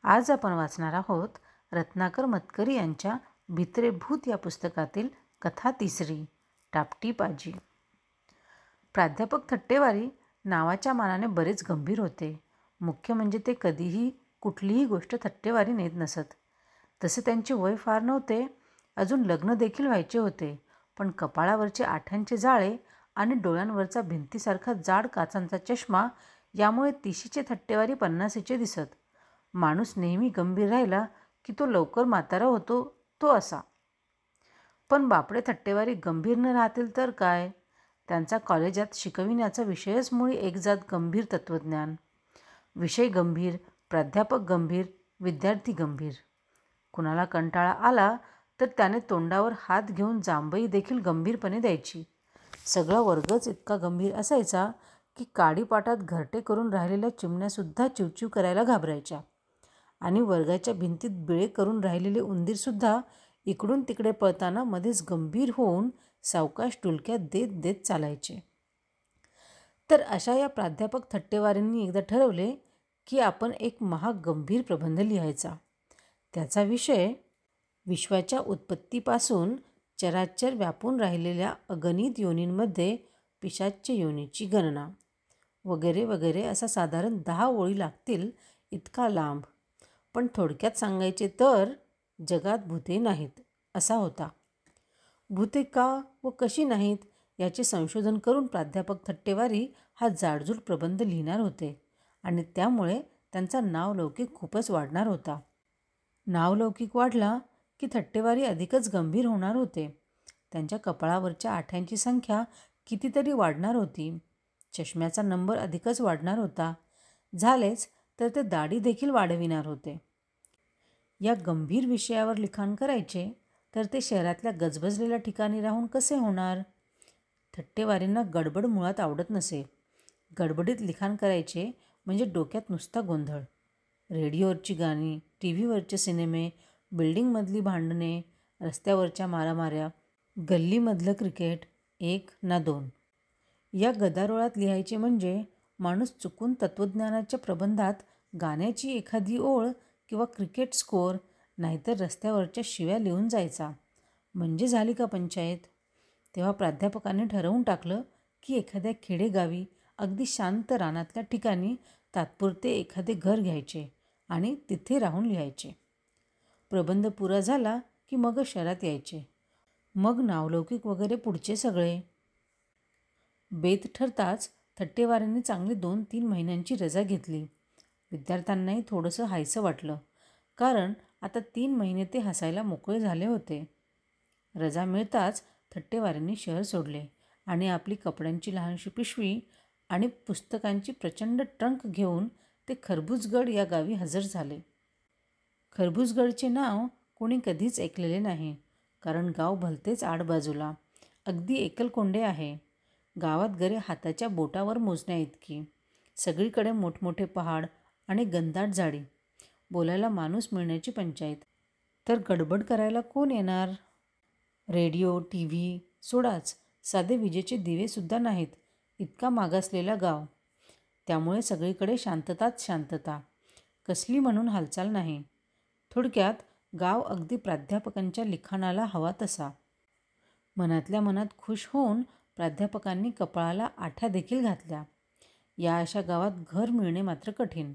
आज आपण वाचणार आहोत रत्नाकर मतकरी यांच्या भित्रे भूत या पुस्तकातील कथा तिसरी, टापटीप आजी. प्राध्यापक थट्टेवारी नावाच्या मानाने बरेच गंभीर होते. मुख्य म्हणजे ते कधीही कुठलीही गोष्ट थट्टेवारी नेत नसत. तसे त्यांचे वय फार नव्हते, अजून लग्न देखील व्हायचे होते, पण कपाळावरचे आठ्यांचे जाळे आणि डोळ्यांवरचा भिंतीसारखा जाड काचांचा चष्मा यामुळे 30चे थट्टेवारी 50चे दिसत. माणूस नेहमी गंभीर राहिला की तो लवकर म्हातारा होतो, तो असा. पण बापडे थट्टेवारी गंभीर न राहतील तर काय. त्यांचा कॉलेजात शिकविण्याचा विषयच मुळी एकजात गंभीर तत्त्वज्ञान. विषय गंभीर, प्राध्यापक गंभीर, विद्यार्थी गंभीर. कुणाला कंटाळा आला तर त्याने तोंडावर हात घेऊन जांभई देखील गंभीरपणे द्यायची. सगळा वर्गच इतका गंभीर असायचा की काडीपाटात घरटे करून राहिलेल्या चिमण्यासुद्धा चिवचिव करायला घाबरायच्या आणि वर्गाच्या भिंतीत बिळे करून राहिलेले उंदीरसुद्धा इकडून तिकडे पळताना मध्येच गंभीर होऊन सावकाश टुलक्या देत देत चालायचे. तर अशा या प्राध्यापक थट्टेवारींनी एकदा ठरवले की आपण एक महागंभीर प्रबंध लिहायचा. त्याचा विषय विश्वाच्या उत्पत्तीपासून चराचर व्यापून राहिलेल्या अगणित योनींमध्ये पिशाच्य योनीची गणना वगैरे वगैरे असा साधारण 10 ओळी लागतील इतका लांब. पण थोडक्यात सांगायचे तर जगात भूते नाहीत असा होता. भूते का व कशी नाहीत याचे संशोधन करून प्राध्यापक थट्टेवारी हा जाडजूड प्रबंध लिहिणार होते आणि त्यामुळे त्यांचा नावलौकिक खूपच वाढणार होता. नावलौकिक वाढला की थट्टेवारी अधिकच गंभीर होणार होते. त्यांच्या कपाळावरच्या आठ्यांची संख्या कितीतरी वाढणार होती. चष्म्याचा नंबर अधिकच वाढणार होता. झालेच तर ते दाढी देखील वाढविणार होते. या गंभीर विषयावर लिखाण करायचे तर ते शहरातल्या गजबजलेल्या ठिकाणी राहून कसे होणार. थट्टेवारींना गडबड मुळात आवडत नसे. गडबडीत लिखाण करायचे म्हणजे डोक्यात नुसता गोंधळ. रेडिओवरची गाणी, टीव्हीवरचे सिनेमे, बिल्डिंगमधली भांडणे, रस्त्यावरच्या मारामाऱ्या, गल्लीमधलं क्रिकेट, 1 ना 2 या गदारोळात लिहायचे म्हणजे माणूस चुकून तत्त्वज्ञानाच्या प्रबंधात गाण्याची एखादी ओळ किंवा क्रिकेट स्कोअर नाहीतर रस्त्यावरच्या शिव्या लिहून जायचा. म्हणजे झाली का पंचायत. तेव्हा प्राध्यापकांनी ठरवून टाकलं की एखाद्या खेडेगावी अगदी शांत रानातल्या ठिकाणी तात्पुरते एखादे घर घ्यायचे आणि तिथे राहून लिहायचे. प्रबंध पुरा झाला की मग शहरात यायचे. मग नावलौकिक वगैरे पुढचे सगळे. बेत ठरताच थट्टेवारींनी चांगली 2-3 महिन्यांची रजा घेतली. विद्यार्थ्यांनाही थोडंसं हायसं वाटलं, कारण आता 3 महिने ते हसायला मोकळे झाले होते. रजा मिळताच थट्टेवारींनी शहर सोडले आणि आपली कपड्यांची लहानशी पिशवी आणि पुस्तकांची प्रचंड ट्रंक घेऊन ते खरबूजगड या गावी हजर झाले. खरबूजगडचे नाव कोणी कधीच ऐकलेले नाही, कारण गाव भलतेच आडबाजूला, अगदी एकलकोंडे आहे. गावात घरे हाताच्या बोटावर मोजण्या इतकी. सगळीकडे मोठमोठे पहाड आणि घनदाट झाडी. बोलायला माणूस मिळण्याची पंचायत. तर गडबड करायला कोण येणार. रेडिओ, टीव्ही सोडाच, साधे विजेचे दिवेसुद्धा नाहीत इतका मागासलेला गाव. त्यामुळे सगळीकडे शांतताच शांतता, कसली म्हणून हालचाल नाही. थोडक्यात गाव अगदी प्राध्यापकांच्या लिखाणाला हवा तसा. मनातल्या मनात खुश होऊन प्राध्यापकांनी कपाळाला आठ्या देखील घातल्या. या अशा गावात घर मिळणे मात्र कठीण.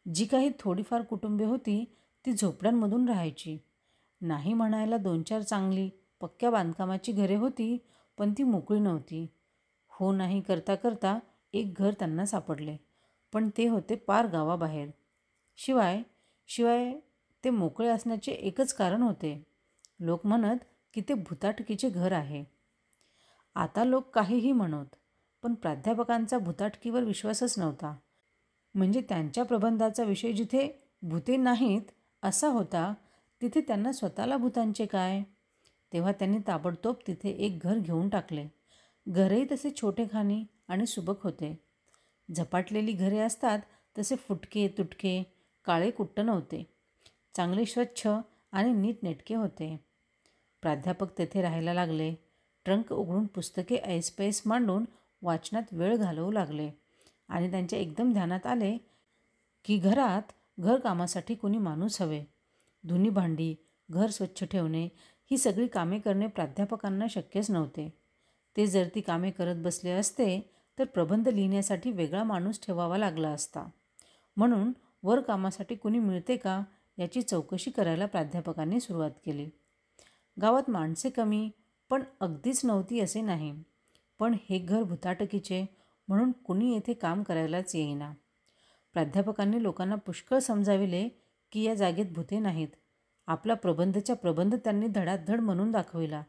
जी काही थोडीफार कुटुंबे होती ती झोपड्यांमधून राहायची. नाही म्हणायला 2-4 चांगली पक्क्या बांधकामाची घरे होती, पण ती मोकळी नव्हती. हो नाही करता करता एक घर त्यांना सापडले, पण ते होते पार गावाबाहेर. शिवाय ते मोकळे असण्याचे एकच कारण होते. लोक म्हणत की ते भुताटकीचे घर आहे. आता लोक काहीही म्हणत, पण प्राध्यापकांचा भुताटकीवर विश्वासच नव्हता. म्हणजे त्यांच्या प्रबंधाचा विषय जिथे भूते नाहीत असा होता, तिथे त्यांना स्वतःला भूतांचे काय. तेव्हा त्यांनी ताबडतोब तिथे एक घर घेऊन टाकले. घरही तसे छोटेखानी आणि सुबक होते. झपाटलेली घरे असतात तसे फुटके तुटके काळे कुट्ट नव्हते. चांगले स्वच्छ आणि नीटनेटके होते. प्राध्यापक तेथे राहायला लागले. ट्रंक उघडून पुस्तके ऐसपैस मांडून वाचनात वेळ घालवू लागले आणि त्यांच्या एकदम ध्यानात आले की घरात घरकामासाठी कुणी माणूस हवे. धुणी भांडी, घर स्वच्छ ठेवणे ही सगळी कामे करणे प्राध्यापकांना शक्यच नव्हते. ते जर ती कामे करत बसले असते तर प्रबंध लिहिण्यासाठी वेगळा माणूस ठेवावा लागला असता. म्हणून वर कामासाठी कुणी मिळते का याची चौकशी करायला प्राध्यापकांनी सुरुवात केली. गावात माणसे कमी पण अगदीच नव्हती असे नाही. पण हे घर भुताटकीचे म्हणून कुणी येथे काम करायलाच येईना. प्राध्यापकांनी लोकांना पुष्कळ समजाविले की या जागेत भूते नाहीत. आपला प्रबंधच्या प्रबंध त्यांनी धडाधड म्हणून दाखविला.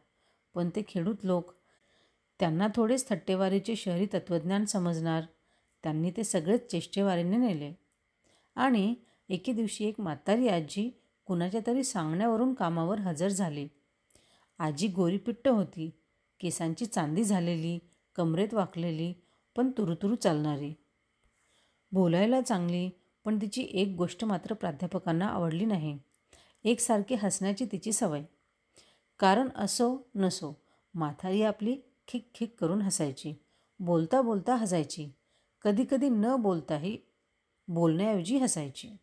पण ते खेडूत लोक, त्यांना थोडेच थट्टेवारीचे शहरी तत्त्वज्ञान समजणार. त्यांनी ते सगळेच चेष्टेवारीने नेले. आणि एके दिवशी एक म्हातारी आजी कुणाच्या तरी सांगण्यावरून कामावर हजर झाली. आजी गोरीपिट्ट होती, केसांची चांदी झालेली, कमरेत वाकलेली, पण तुरुतुरू चालणारी. बोलायला चांगली, पण तिची एक गोष्ट मात्र प्राध्यापकांना आवडली नाही. एकसारखी हसण्याची तिची सवय. कारण असो नसो म्हातारी आपली खिक खिक करून हसायची. बोलता बोलता हसायची. कधीकधी न बोलताही बोलण्याऐवजी हसायची.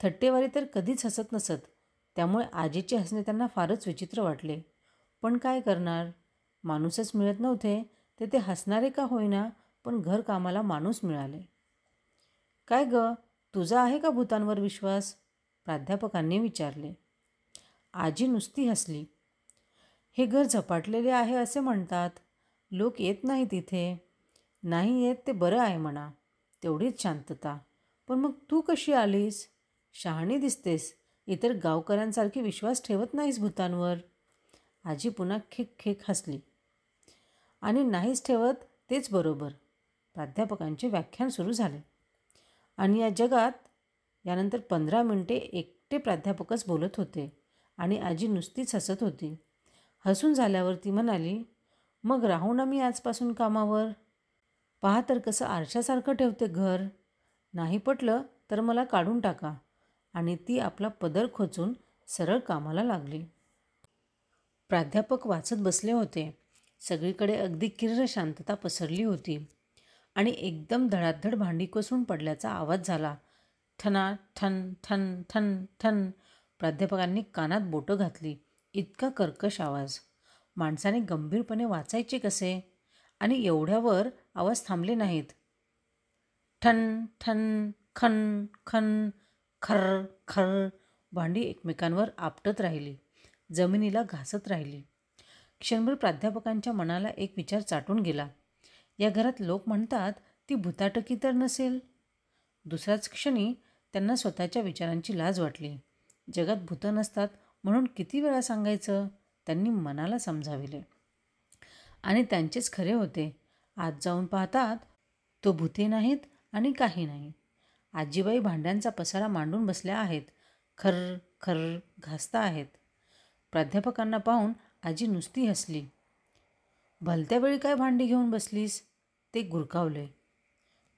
थट्टेवारी तर कधीच हसत नसत. त्यामुळे आजीचे हसणे त्यांना फारच विचित्र वाटले. पण काय करणार, माणूसच मिळत नव्हते तर ते हसणारे का होईना पण घरकामाला माणूस मिळाले. काय ग, तुझा आहे का भूतांवर विश्वास? प्राध्यापकांनी विचारले. आजी नुसती हसली. हे घर झपाटलेले आहे असे म्हणतात. लोक येत नाहीत इथे. नाही येत ते बरं आहे म्हणा. तेवढीच शांतता. पण मग तू कशी आलीस? शहाणी दिसतेस. इतर गावकऱ्यांसारखी विश्वास ठेवत नाहीस भूतांवर. आजी पुन्हा खिक खिक हसली. आणि नाहीच ठेवत तेच बरोबर. प्राध्यापकांचे व्याख्यान सुरू झाले. आणि या जगात यानंतर 15 मिनिटे एकटे प्राध्यापकच बोलत होते आणि आजी नुसतीच हसत होती. हसून झाल्यावर ती म्हणाली, मग राहू ना मी आजपासून कामावर. पहा तर कसं आरशासारखं ठेवते घर. नाही पटलं तर मला काढून टाका. आणि ती आपला पदर खोचून सरळ कामाला लागली. प्राध्यापक वाचत बसले होते. सगळीकडे अगदी किर्र शांतता पसरली होती. आणि एकदम धडाधड भांडी कोसळून पडल्याचा आवाज झाला. ठना ठन ठन ठन ठन. प्राध्यापकांनी कानात बोटं घातली. इतका कर्कश आवाज. माणसाने गंभीरपणे वाचायचे कसे? आणि एवढ्यावर आवाज थांबले नाहीत. ठन ठन खन खन खर्र खर्र. भांडी एकमेकांवर आपटत राहिली, जमिनीला घासत राहिली. क्षणभर प्राध्यापकांच्या मनाला एक विचार चाटून गेला. या घरात लोक म्हणतात ती भुताटकी तर नसेल? दुसऱ्याच क्षणी त्यांना स्वतःच्या विचारांची लाज वाटली. जगात भूतं नसतात म्हणून किती वेळा सांगायचं? त्यांनी मनाला समजाविले. आणि त्यांचेच खरे होते. आत जाऊन पाहतात तो भूते नाहीत आणि काही नाही. आजीबाई भांड्यांचा पसारा मांडून बसल्या आहेत. खर्र खर्र घासता आहेत. प्राध्यापकांना पाहून आजी नुसती हसली. भलत्या वेळी काय भांडी घेऊन बसलीस? ते गुरकावले.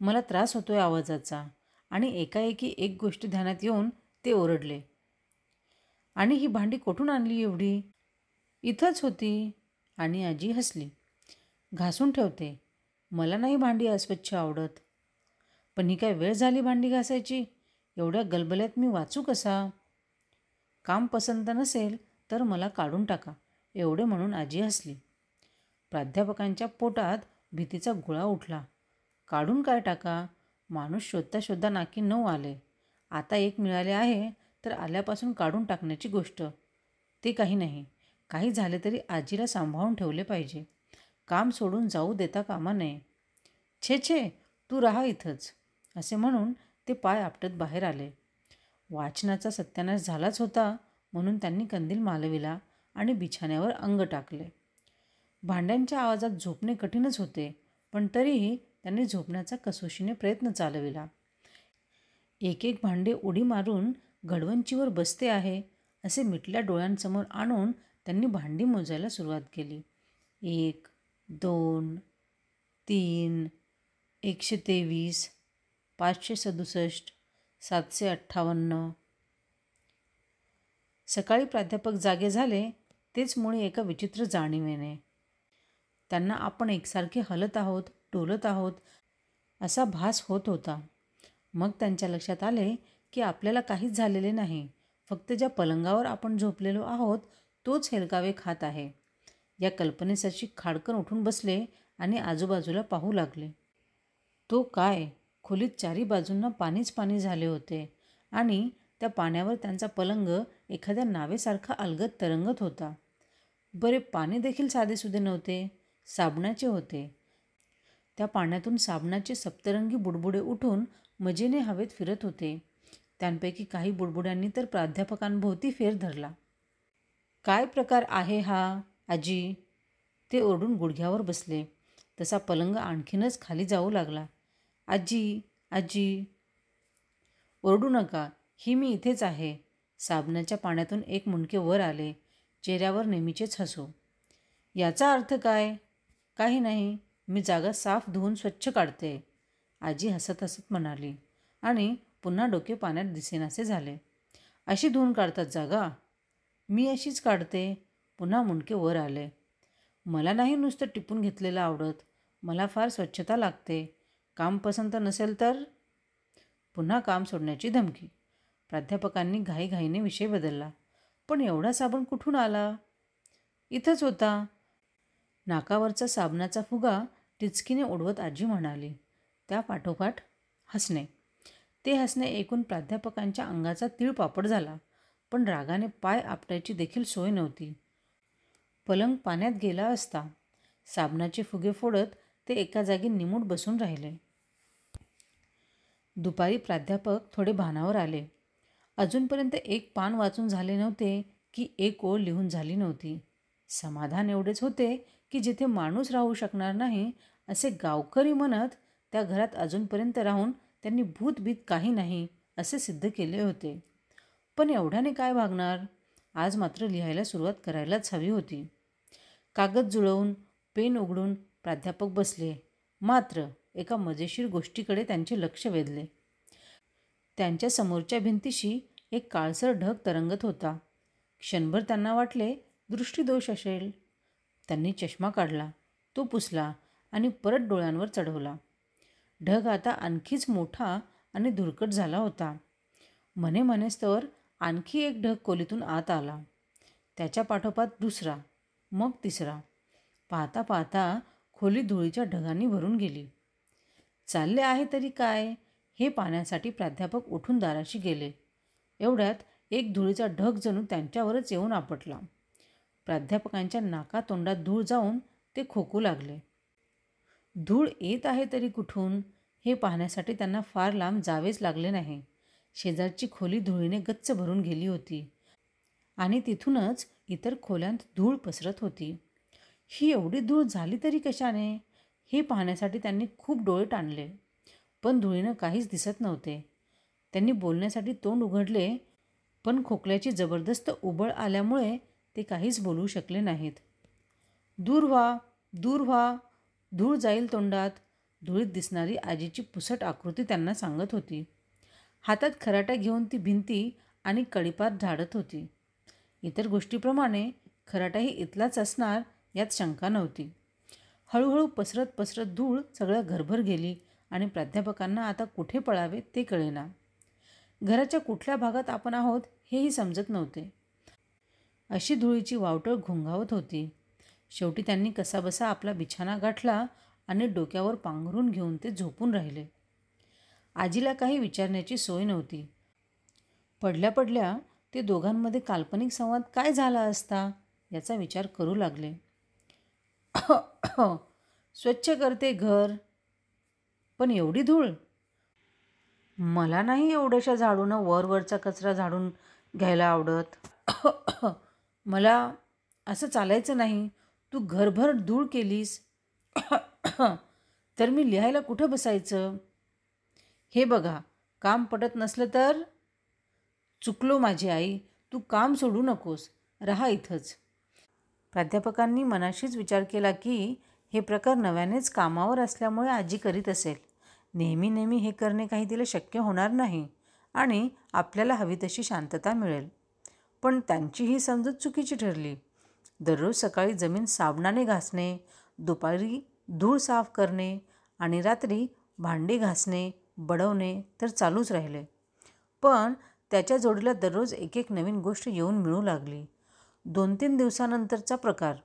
मला त्रास होतोय आवाजाचा. आणि एकाएकी एक गोष्ट ध्यानात येऊन ते ओरडले. आणि ही भांडी कुठून आणली एवढी? इथंच होती. आणि आजी हसली. घासून ठेवते. मला नाही भांडी अस्वच्छ आवडत. पण ही काय वेळ झाली भांडी घासायची? एवढ्या गलबल्यात मी वाचू कसा? काम पसंत नसेल तर मला काढून टाका. एवढे म्हणून आजी हसली. प्राध्यापकांच्या पोटात भीतीचा गोळा उठला. काढून काय टाका? माणूस शोधता शोधता नाकी 9 आले. आता एक मिळाले आहे तर आल्यापासून काढून टाकण्याची गोष्ट. ते काही नाही. काही झाले तरी आजीला सांभाळून ठेवले पाहिजे. काम सोडून जाऊ देता कामा नये. छे छे, तू राहा इथंच. असे म्हणून ते पाय आपटत बाहेर आले. वाचनाचा सत्यानाश झालाच होता म्हणून त्यांनी कंदील मालविला आणि बिछाण्यावर अंग टाकले. भांड्यांच्या आवाजात झोपणे कठीणच होते, पण तरीही त्यांनी झोपण्याचा कसोशीने प्रयत्न चालविला. एक एक भांडे उडी मारून घडवंचीवर बसते आहे असे मिटल्या डोळ्यांसमोर आणून त्यांनी भांडी मोजायला सुरुवात केली. 1, 2, 3, 123, 567, 758. सकाळी प्राध्यापक जागे झाले तेच मुळे एका विचित्र जाणीवेने. त्यांना आपण एकसारखे हलत आहोत, डोलत आहोत असा भास होत होता. मग त्यांच्या लक्षात आले की आपल्याला काहीच झालेले नाही, फक्त ज्या पलंगावर आपण झोपलेलो आहोत तोच हेलकावे खात आहे. या कल्पनेसाठी खाडकन उठून बसले आणि आजूबाजूला पाहू लागले. तो काय, खोलीत चारी बाजूंना पाणीच पाणी झाले होते आणि त्या पाण्यावर त्यांचा पलंग एखाद्या नावेसारखा अलगद तरंगत होता. बरे पाणी देखील साधेसुधे नव्हते, साबणाचे होते. त्या पाण्यातून साबणाचे सप्तरंगी बुडबुडे उठून मजेने हवेत फिरत होते. त्यांपैकी काही बुडबुड्यांनी तर प्राध्यापकांभोवती फेर धरला. काय प्रकार आहे हा, आजी? ते ओरडून गुडघ्यावर बसले. तसा पलंग आणखीनच खाली जाऊ लागला. आजी, आजी. ओरडू नका, ही मी इथेच आहे. साबणाच्या पाण्यातून एक मुंडके वर आले. चेहऱ्यावर नेहमीचेच हसू. याचा अर्थ काय? काही नाही, मी जागा साफ धुवून स्वच्छ काढते, आजी हसत हसत म्हणाली आणि पुन्हा डोके पाण्यात दिसेनासे झाले. अशी धुवून काढतात जागा? मी अशीच काढते. पुन्हा मुंडके वर आले. मला नाही नुसतं टिपून घेतलेलं आवडत, मला फार स्वच्छता लागते. काम पसंत नसेल तर? पुन्हा काम सोडण्याची धमकी. प्राध्यापकांनी घाईघाईने विषय बदलला. पण एवढा साबण कुठून आला? इथंच होता. नाकावरचा साबणाचा फुगा टिचकीने उडवत आजी म्हणाली. त्या पाठोपाठ हसणे. ते हसणे ऐकून प्राध्यापकांच्या अंगाचा तीळपापड झाला. पण रागाने पाय आपटायची देखील सोय नव्हती. पलंग पाण्यात गेला असता. साबणाचे फुगे फोडत ते एका जागी निमूट बसून राहिले. दुपारी प्राध्यापक थोडे भानावर आले. अजूनपर्यंत एक पान वाचून झाले नव्हते की एक ओळ लिहून झाली नव्हती. समाधान एवढेच होते की जिथे माणूस राहू शकणार नाही असे गावकरी म्हणत त्या घरात अजूनपर्यंत राहून त्यांनी भूतभीत काही नाही असे सिद्ध केले होते. पण एवढ्याने काय भागणार? आज मात्र लिहायला सुरुवात करायलाच हवी होती. कागद जुळवून पेन उघडून प्राध्यापक बसले. मात्र एका मजेशीर गोष्टीकडे त्यांचे लक्ष वेधले. त्यांच्या समोरच्या भिंतीशी एक काळसर ढग तरंगत होता. क्षणभर त्यांना वाटले दृष्टीदोष असेल. त्यांनी चष्मा काढला, तो पुसला आणि परत डोळ्यांवर चढवला. ढग आता आणखीच मोठा आणि धुरकट झाला होता. म्हणेस्तवर आणखी एक ढग खोलीतून आत आला. त्याच्या पाठोपाठ दुसरा, मग तिसरा. पाहता पाहता खोली धुळीच्या ढगांनी भरून गेली. चालले आहे तरी काय हे पाहण्यासाठी प्राध्यापक उठून दाराशी गेले. एवढ्यात एक धुळीचा ढग जणू त्यांच्यावरच येऊन आपटला. प्राध्यापकांच्या नाकातोंडात धूळ जाऊन ते खोकू लागले. धूळ येत आहे तरी कुठून हे पाहण्यासाठी त्यांना फार लांब जावेच लागले नाही. शेजारची खोली धुळीने गच्च भरून गेली होती आणि तिथूनच इतर खोल्यांत धूळ पसरत होती. ही एवढी धूळ झाली तरी कशाने हे पाहण्यासाठी त्यांनी खूप डोळे ताणले, पण धुळीनं काहीच दिसत नव्हते. त्यांनी बोलण्यासाठी तोंड उघडले, पण खोकल्याची जबरदस्त उबळ आल्यामुळे ते काहीच बोलू शकले नाहीत. दूर व्हा, दूर व्हा, धूळ जाईल तोंडात, धुळीत दिसणारी आजीची पुसट आकृती त्यांना सांगत होती. हातात खराटा घेऊन ती भिंती आणि कळीपार झाडत होती. इतर गोष्टीप्रमाणे खराटाही इथलाच असणार यात शंका नव्हती. हळूहळू पसरत पसरत धूळ सगळ्या घरभर गेली आणि प्राध्यापकांना आता कुठे पळावे ते कळेना. घराच्या कुठल्या भागात आपण आहोत हेही समजत नव्हते. अशी धुळीची वावटळ घोंघावत होती. शेवटी त्यांनी कसाबसा आपला बिछाना गाठला आणि डोक्यावर पांघरून घेऊन ते झोपून राहिले. आजीला काही विचारण्याची सोय नव्हती. पडल्या पडल्या ते दोघांमध्ये काल्पनिक संवाद काय झाला असता याचा विचार करू लागले. स्वच्छ करते घर, पण एवढी धूळ? मला नाही एवढ्याशा झाडूनं वरवरचा कचरा झाडून घ्यायला आवडत. मला असं चालायचं नाही. तू घरभर धूळ केलीस तर मी लिहायला कुठं बसायचं? हे बघा, काम पटत नसलं तर? चुकलो माझी आई, तू काम सोडू नकोस, राहा इथंच. प्राध्यापकांनी मनाशीच विचार केला की हे प्रकार नव्यानेच कामावर असल्यामुळे आजी करीत असेल. नेहमी नेहमी हे करणे काही तिला शक्य होणार नाही आणि आपल्याला हवी तशी शांतता मिळेल. पण त्यांची ही समजूत चुकीची ठरली. दररोज सकाळी जमीन साबणाने घासणे, दुपारी धूळ साफ करणे आणि रात्री भांडी घासणे, बडवणे तर चालूच राहिले. पण त्याच्या जोडीला दररोज एक एक नवीन गोष्ट येऊन मिळू लागली. 2-3 दिवसानंतरचा प्रकार.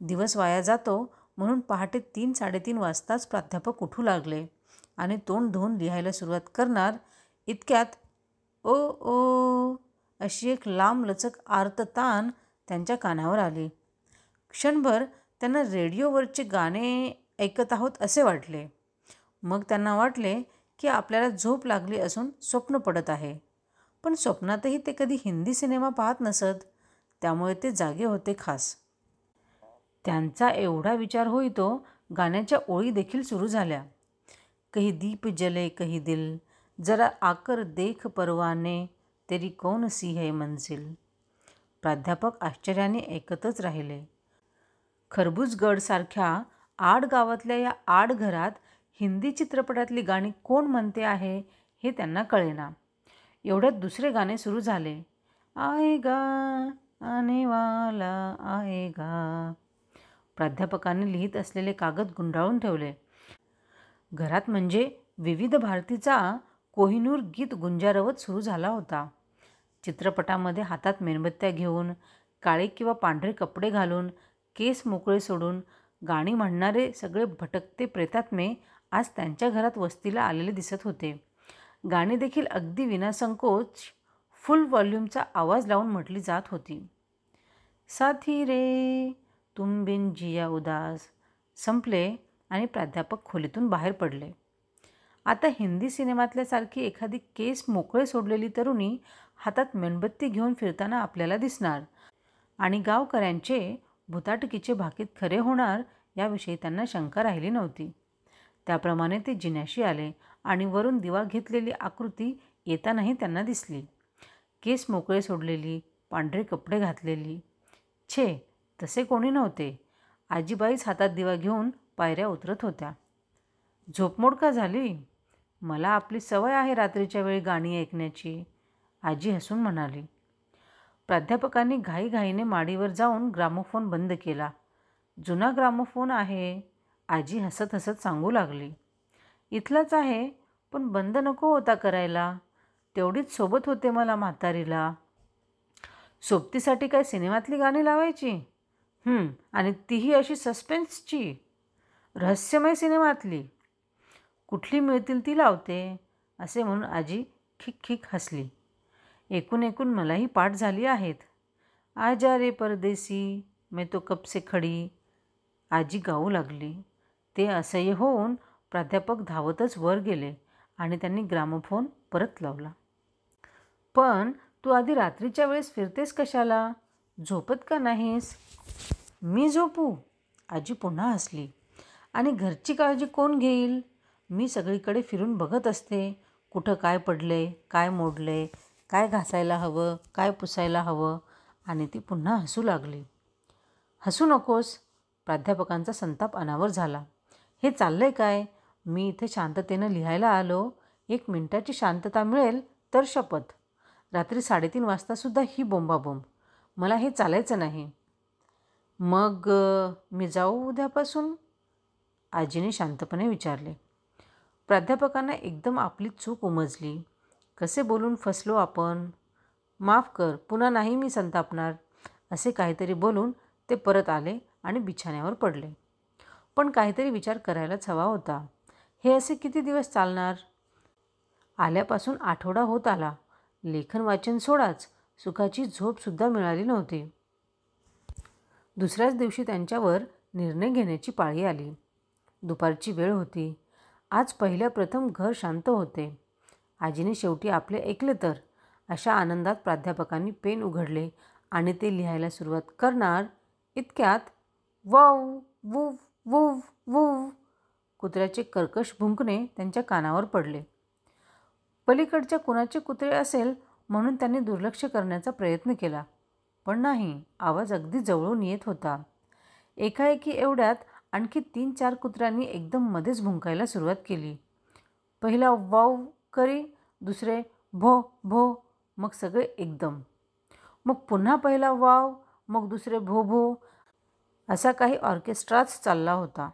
दिवस वाया जातो म्हणून पहाटे 3-3:30 वाजताच प्राध्यापक उठू लागले आणि तोंड धुवून लिहायला सुरुवात करणार. इतक्यात ओ ओ अशी एक लांबलचक आर्ततान त्यांच्या कानावर आली. क्षणभर त्यांना रेडिओवरचे गाणे ऐकत आहोत असे वाटले. मग त्यांना वाटले की आपल्याला झोप लागली असून स्वप्न पडत आहे. पण स्वप्नातही ते कधी हिंदी सिनेमा पाहत नसत, त्यामुळे ते जागे होते खास. त्यांचा एवढा विचार होईतो गाण्याच्या ओळी देखील सुरू झाल्या. कहीं दीप जले कहीं दिल, जरा आकर देख परवाने, तेरी कौन सी है मंजिल. प्राध्यापक आश्चर्याने ऐकतच राहिले. खरबूजगडसारख्या आडगावातल्या या आडघरात हिंदी चित्रपटातली गाणी कोण म्हणते आहे हे त्यांना कळेना. एवढ्यात दुसरे गाणे सुरू झाले. आएगा आने वाला आएगा. प्राध्यापकांनी लिहित असलेले कागद गुंडाळून ठेवले. घरात म्हणजे विविध भारतीचा कोहिनूर गीत गुंजारवत सुरू झाला होता. चित्रपटामध्ये हातात मेणबत्त्या घेऊन, काळे किंवा पांढरे कपडे घालून, केस मोकळे सोडून गाणी म्हणणारे सगळे भटकते प्रेतात्मे आज त्यांच्या घरात वस्तीला आलेले दिसत होते. गाणी देखील अगदी विनासंकोच फुल व्हॉल्यूमचा आवाज लावून म्हटली जात होती. साथी रे तुम बिन जिया उदास संपले आणि प्राध्यापक खोलीतून बाहेर पडले. आता हिंदी सिनेमातल्यासारखी एखादी केस मोकळे सोडलेली तरुणी हातात मेणबत्ती घेऊन फिरताना आपल्याला दिसणार आणि गावकऱ्यांचे भुताटकीचे भाकीत खरे होणार याविषयी त्यांना शंका राहिली नव्हती. त्याप्रमाणे ते जिन्याशी आले आणि वरून दिवा घेतलेली आकृती येतानाही त्यांना दिसली. केस मोकळे सोडलेली, पांढरे कपडे घातलेली. छे, तसे कोणी नव्हते. आजीबाईच हातात दिवा घेऊन पायऱ्या उतरत होत्या. झोपमोड का झाली? मला आपली सवय आहे रात्रीच्या वेळी गाणी ऐकण्याची, आजी हसून म्हणाली. प्राध्यापकांनी घाईघाईने माडीवर जाऊन ग्रामोफोन बंद केला. जुना ग्रामोफोन आहे, आजी हसत हसत सांगू लागली. इथलाच आहे, पण बंद नको होता करायला. तेवढीच सोबत होते मला म्हातारीला. सोबतीसाठी काय सिनेमातली गाणी लावायची? आणि तीही अशी सस्पेन्सची, रहस्यमय सिनेमातली. कुठली मिळतील ती लावते, असे म्हणून आजी खिक हसली. एकूण मलाही पाठ झाली आहेत. आजा रे परदेसी मैं तो कब से खडी, आजी गाऊ लागली. ते असह्य होऊन प्राध्यापक धावतच वर गेले आणि त्यांनी ग्रामोफोन परत लावला. पण तू आधी रात्रीच्या वेळेस फिरतेस कशाला? झोपत का नाहीस? मी झोपू? आजी पुन्हा हसली. आणि घरची काळजी कोण घेईल? मी सगळीकडे फिरून बघत असते, कुठं काय पडले, काय मोडले, काय घासायला हवं, काय पुसायला हवं. आणि ती पुन्हा हसू लागली. हसू नकोस. प्राध्यापकांचा संताप अनावर झाला. हे चाललंय काय? मी इथे शांततेनं लिहायला आलो. 1 मिनिटाची शांतता मिळेल तर शपथ. रात्री 3:30 वाजतासुद्धा ही बोंबाबोंब. मला हे चालायचं नाही. मग मी जाऊ उद्यापासून? आजीने शांतपणे विचारले. प्राध्यापकांना एकदम आपली चूक उमजली. कसे बोलून फसलो आपण. माफ कर, पुन्हा नाही मी संतापणार, असे काहीतरी बोलून ते परत आले आणि बिछाण्यावर पडले. पण काहीतरी विचार करायलाच हवा होता. हे असे किती दिवस चालणार? आल्यापासून आठवडा होत आला. लेखन वाचन सोडाच, सुखाची झोपसुद्धा मिळाली नव्हती. दुसऱ्याच दिवशी त्यांच्यावर निर्णय घेण्याची पाळी आली. दुपारची वेळ होती. आज पहिल्या प्रथम घर शांत होते. आजीने शेवटी आपले ऐकले तर. अशा आनंदात प्राध्यापकांनी पेन उघडले आणि ते लिहायला सुरुवात करणार. इतक्यात वाव वूव वूव वूव कुत्र्याचे कर्कश भुंकणे त्यांच्या कानावर पडले. पलीकडच्या कुणाचे कुत्रे असेल म्हणून त्यांनी दुर्लक्ष करण्याचा प्रयत्न केला, पण नाही, आवाज अगदी जवळून येत होता. एकाएकी एवढ्यात आणखी 3-4 कुत्र्यांनी एकदम मध्येच भुंकायला सुरुवात केली. पहिला वाव करी, दुसरे भो भो, मग सगळे एकदम. मग पुन्हा पहिला वाव, मग दुसरे भो भो, असा काही ऑर्केस्ट्राच चालला होता.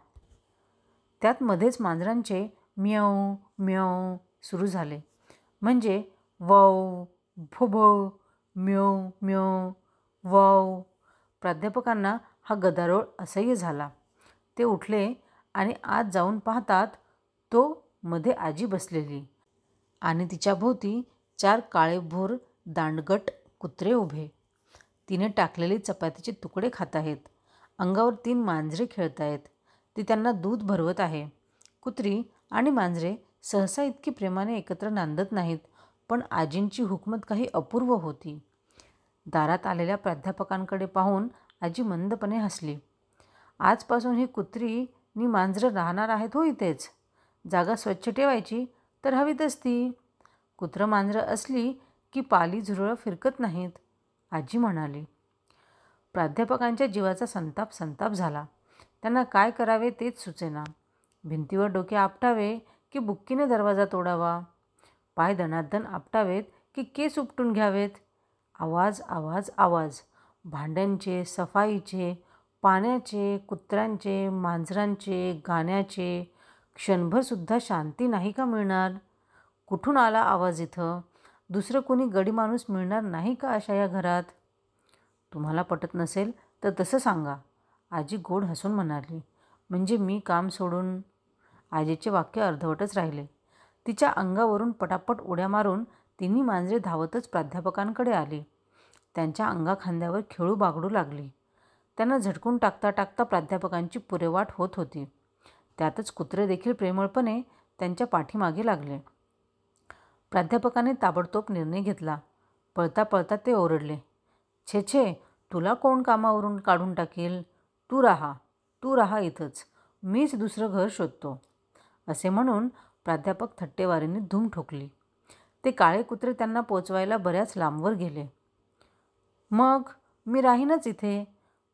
त्यात मध्येच मांजरांचे म्याऊ म्याऊ सुरू झाले. म्हणजे वाव, भोभो, म्यो म्यो, वाव. प्राध्यापकांना हा गदारोळ असह्य झाला. ते उठले आणि आत जाऊन पाहतात तो मध्ये आजी बसलेली आणि तिच्या भोवती 4 काळेभोर दांडगट कुत्रे उभे. तिने टाकलेले चपातीचे तुकडे खात आहेत. अंगावर 3 मांजरे खेळत आहेत. ती त्यांना दूध भरवत आहे. कुत्री आणि मांजरे सहसा इतकी प्रेमाने एकत्र नांदत नाहीत, पण आजींची हुकमत काही अपूर्व होती. दारात आलेल्या प्राध्यापकांकडे पाहून आजी मंदपणे हसली. आजपासून ही कुत्री नि मांजरं राहणार आहेत हो इथेच. जागा स्वच्छ ठेवायची तर हवीतच ती. कुत्रं मांजरं असली की पाली झुरळं फिरकत नाहीत, आजी म्हणाली. प्राध्यापकांच्या जीवाचा संताप झाला. त्यांना काय करावे तेच सुचेना. भिंतीवर डोके आपटावे की बुक्कीने दरवाजा तोडावा. पाय दणादण आपटावेत की केस उपटून घ्यावेत. आवाज आवाज आवाज. भांड्यांचे, सफाईचे, पाण्याचे, कुत्र्यांचे, मांजरांचे, गाण्याचे. क्षणभरसुद्धा शांती नाही का मिळणार? कुठून आला आवाज इथं? दुसरं कोणी गडी माणूस मिळणार नाही का अशा या घरात? तुम्हाला पटत नसेल तर तसं सांगा, आजी गोड हसून म्हणाली. म्हणजे मी काम सोडून? आजीचे वाक्य अर्धवटच राहिले. तिच्या अंगावरून पटापट उड्या मारून तिन्ही मांजरे धावतच प्राध्यापकांकडे आली. त्यांच्या अंगाखांद्यावर खेळू बागडू लागली. त्यांना झटकून टाकता टाकता प्राध्यापकांची पुरेवाट होत होती. त्यातच कुत्रे देखील प्रेमळपणे त्यांच्या पाठीमागे लागले. प्राध्यापकाने ताबडतोब निर्णय घेतला. पळता पळता ते ओरडले. छे छे, तुला कोण कामावरून काढून टाकील? तू राहा इथंच. मीच दुसरं घर शोधतो. असे म्हणून प्राध्यापक थट्टेवारीने धूम ठोकली. ते काळे कुत्रे त्यांना पोचवायला बऱ्याच लांबवर गेले. मग मी राहीनच इथे,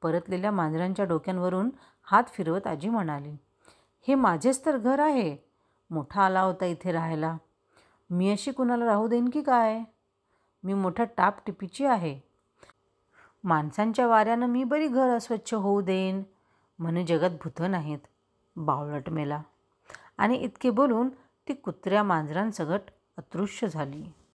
परतलेल्या मांजरांच्या डोक्यांवरून हात फिरवत आजी म्हणाली. हे माझेच तर घर आहे. मोठा आला होता इथे राहायला. मी अशी कुणाला राहू देईन की काय? मी मोठ्या टापटिपीची आहे. माणसांच्या वाऱ्यानं मी बरी घर अस्वच्छ होऊ देईन. म्हणे जगात भूतं नाहीत. बावळट मेला. आणि इतके बोलून ती कुत्र्या मांजरांसकट अदृश्य झाली.